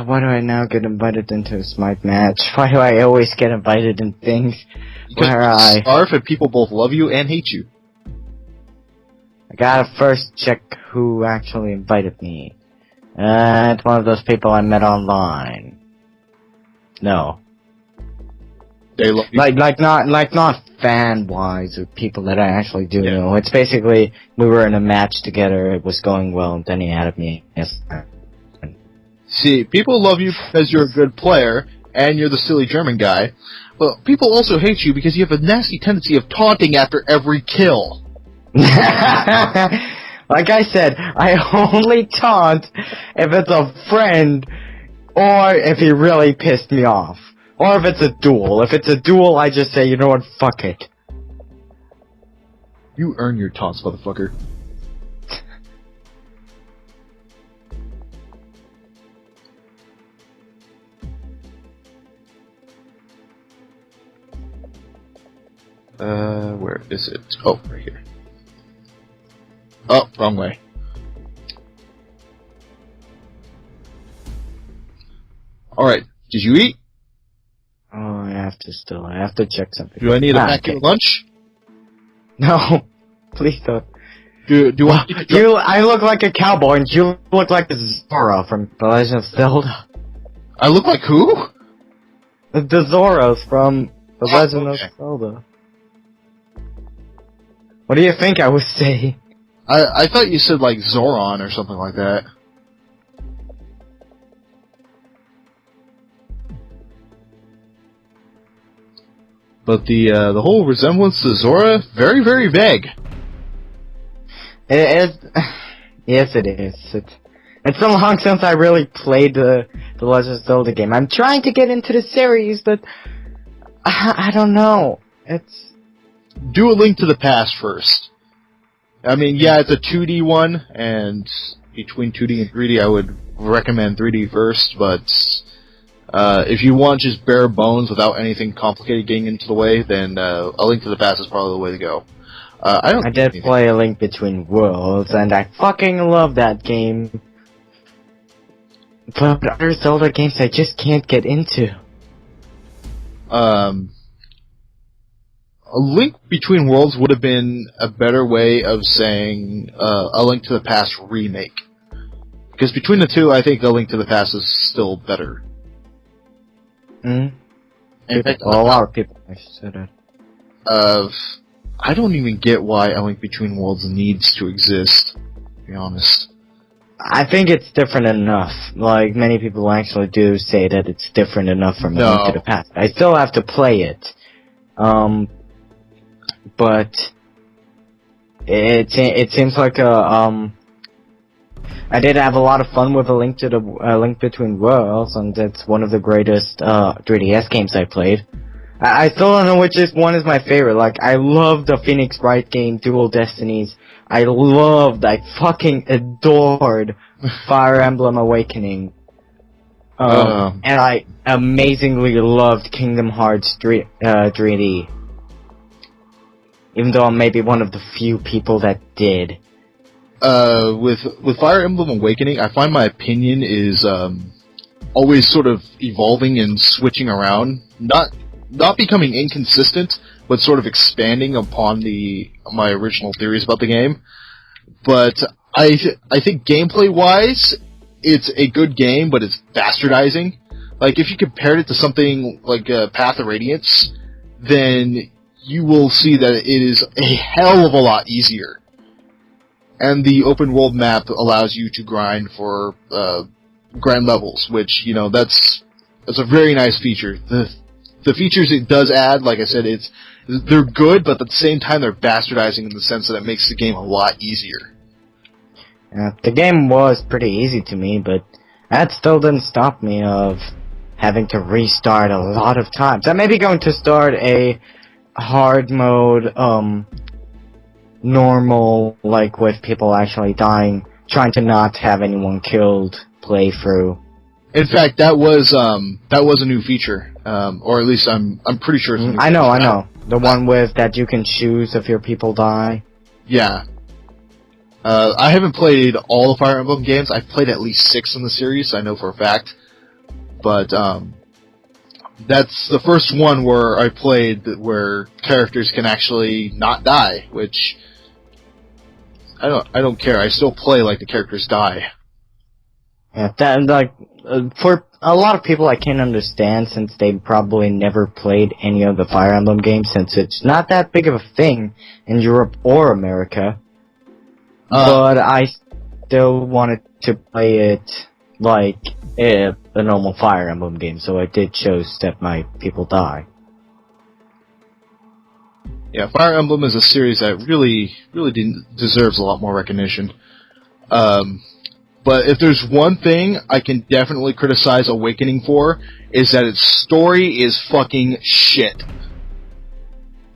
Why do I now get invited into a smite match? Why do I always get invited in things where I... Starve and people both love you and hate you. I gotta first check who actually invited me. It's one of those people I met online. No. They love you. Like not fan-wise or people that I actually do know. It's basically, we were in a match together, it was going well, and then he added me. Yes. See, people love you because you're a good player, and you're the silly German guy, but people also hate you because you have a nasty tendency of taunting after every kill. Like I said, I only taunt if it's a friend, or if he really pissed me off. Or if it's a duel. If it's a duel, I just say, you know what, fuck it. You earn your taunts, motherfucker. Where is it? Oh, right here. Oh, wrong way. Alright, did you eat? Oh, I have to check something. Do I need to pack your lunch? No, please don't. Do I need to I look like a cowboy, and you look like a Zora from The Legend of Zelda. I look like who? The Zoras from The Legend of Zelda. What do you think I was saying? I thought you said like Zoran or something like that. But the whole resemblance to Zora, very, very vague. It is. Yes, it is. It's so long since I really played the Legend of Zelda game. I'm trying to get into the series, but I don't know. Do A Link to the Past first. I mean, yeah, it's a 2D one, and between 2D and 3D, I would recommend 3D first, but if you want just bare bones without anything complicated getting into the way, then A Link to the Past is probably the way to go. I did play A Link Between Worlds, and I fucking love that game. But other Zelda games I just can't get into. A Link Between Worlds would have been a better way of saying A Link to the Past remake. Because between the two, I think A Link to the Past is still better. In fact, a lot of people said that. I don't even get why A Link Between Worlds needs to exist, to be honest. I think it's different enough. Like, many people actually do say that it's different enough from A Link to the Past. I still have to play it. But it seems like I did have a lot of fun with A Link Between Worlds, and it's one of the greatest 3DS games I played. I still don't know which one is my favorite. Like, I love the Phoenix Wright game, Dual Destinies. I fucking adored Fire Emblem Awakening. And I amazingly loved Kingdom Hearts 3D. Even though I'm maybe one of the few people that did. With Fire Emblem Awakening, I find my opinion is always sort of evolving and switching around. Not becoming inconsistent, but sort of expanding upon my original theories about the game. But I think gameplay-wise, it's a good game, but it's bastardizing. Like, if you compared it to something like Path of Radiance, then you will see that it is a hell of a lot easier. And the open world map allows you to grind for grind levels, which, you know, that's a very nice feature. The features it does add, like I said, they're good, but at the same time they're bastardizing in the sense that it makes the game a lot easier. The game was pretty easy to me, but that still didn't stop me of having to restart a lot of times. I may be going to start a hard mode, normal, like with people actually dying, trying to not have anyone killed playthrough. In fact, that was a new feature, or at least I'm pretty sure it's a new feature. I know. The one with that you can choose if your people die. Yeah. I haven't played all the Fire Emblem games. I've played at least 6 in the series, I know for a fact. but that's the first one where I played where characters can actually not die, which I don't care. I still play like the characters die. Yeah, for a lot of people I can understand since they probably never played any of the Fire Emblem games, since it's not that big of a thing in Europe or America. But I still wanted to play it like a normal Fire Emblem game, so I did choose that my people die. Yeah, Fire Emblem is a series that really deserves a lot more recognition. But if there's one thing I can definitely criticize Awakening for, is that its story is fucking shit.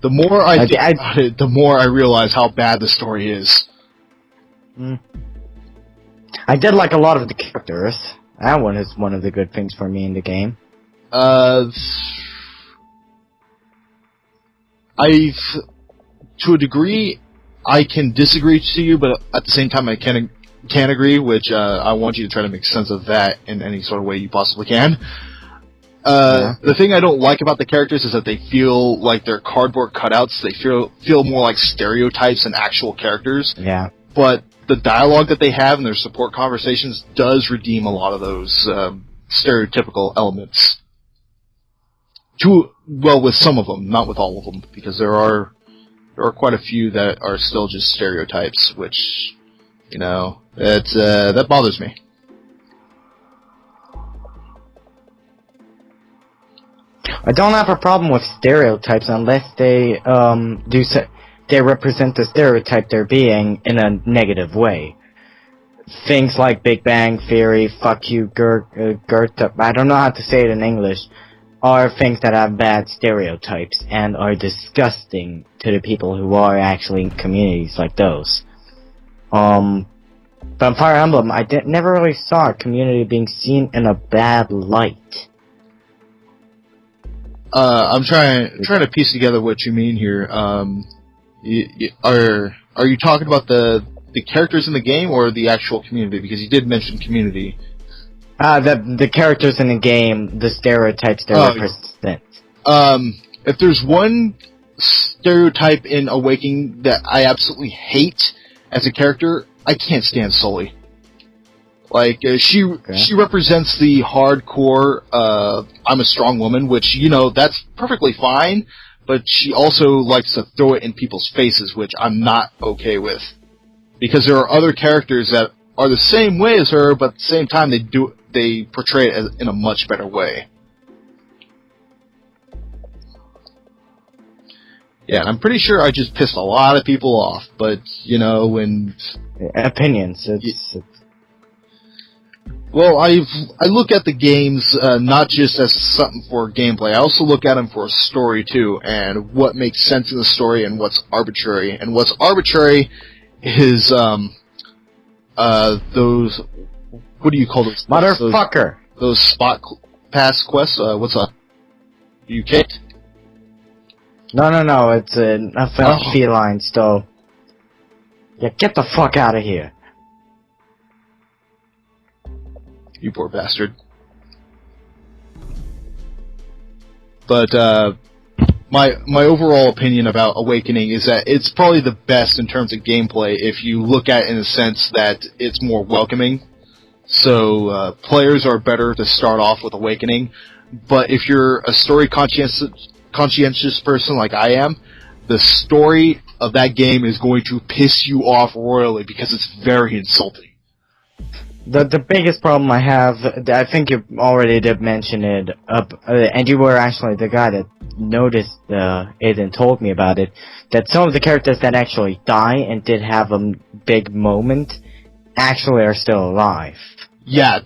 The more I think about it, the more I realize how bad the story is. I did like a lot of the characters. That one is one of the good things for me in the game. To a degree, I can disagree to you, but at the same time I can agree, which I want you to try to make sense of that in any sort of way you possibly can. The thing I don't like about the characters is that they feel like they're cardboard cutouts. They feel more like stereotypes than actual characters. Yeah. But the dialogue that they have and their support conversations does redeem a lot of those stereotypical elements. With some of them, not with all of them, because there are quite a few that are still just stereotypes, which, that bothers me. I don't have a problem with stereotypes unless they they represent the stereotype they're being in a negative way. Things like Big Bang Theory, fuck you, Gert, I don't know how to say it in English, are things that have bad stereotypes and are disgusting to the people who are actually in communities like those. But in Fire Emblem, I never really saw a community being seen in a bad light. I'm trying to piece together what you mean here. Are you talking about the characters in the game or the actual community? Because you did mention community. The characters in the game, the stereotypes they represent. If there's one stereotype in Awakening that I absolutely hate as a character, I can't stand Sully. Like, she represents the hardcore, I'm a strong woman, which, that's perfectly fine, but she also likes to throw it in people's faces, which I'm not okay with. Because there are other characters that are the same way as her, but at the same time they portray it in a much better way. Yeah, I'm pretty sure I just pissed a lot of people off, but, when... Opinions, Well, I look at the games not just as something for gameplay. I also look at them for a story too, and what makes sense in the story and what's arbitrary. And what's arbitrary is those, what do you call those? Motherfucker. Those spot pass quests. What's up? You kicked? No. It's a feline still. Yeah, get the fuck out of here. You poor bastard. But, my overall opinion about Awakening is that it's probably the best in terms of gameplay if you look at it in the sense that it's more welcoming. So, players are better to start off with Awakening. But if you're a story conscientious person like I am, the story of that game is going to piss you off royally because it's very insulting. The biggest problem I have, I think you already did mention it, and you were actually the guy that noticed it and told me about it, that some of the characters that actually die and did have a big moment actually are still alive. Yeah,